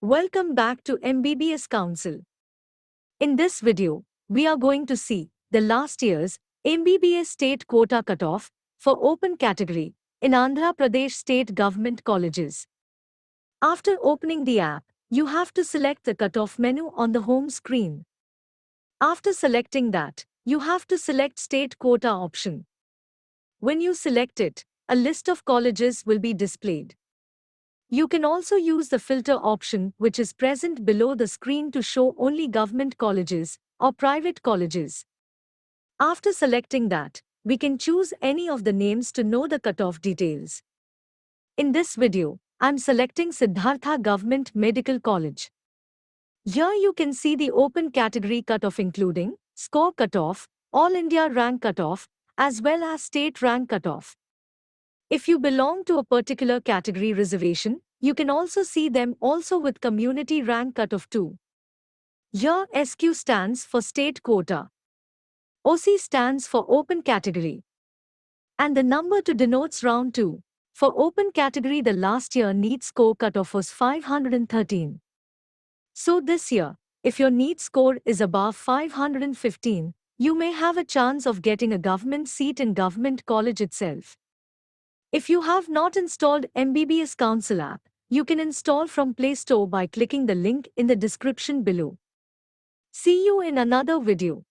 Welcome back to MBBS Council. In this video, we are going to see the last year's MBBS state quota cutoff for open category in Andhra Pradesh State government colleges. After opening the app, you have to select the cutoff menu on the home screen. After selecting that, you have to select state quota option. When you select it, a list of colleges will be displayed. You can also use the filter option which is present below the screen to show only government colleges or private colleges. After selecting that, we can choose any of the names to know the cutoff details. In this video, I'm selecting Siddhartha Government Medical College. Here you can see the open category cutoff including score cutoff, All India rank cutoff, as well as state rank cutoff. If you belong to a particular category reservation, you can also see them also with community rank cutoff too. Here SQ stands for state quota. OC stands for open category. And the number to denotes round 2. For open category the last year NEET score cutoff was 513. So this year, if your NEET score is above 515, you may have a chance of getting a government seat in government college itself. If you have not installed MBBSCouncil app, you can install from Play Store by clicking the link in the description below. See you in another video.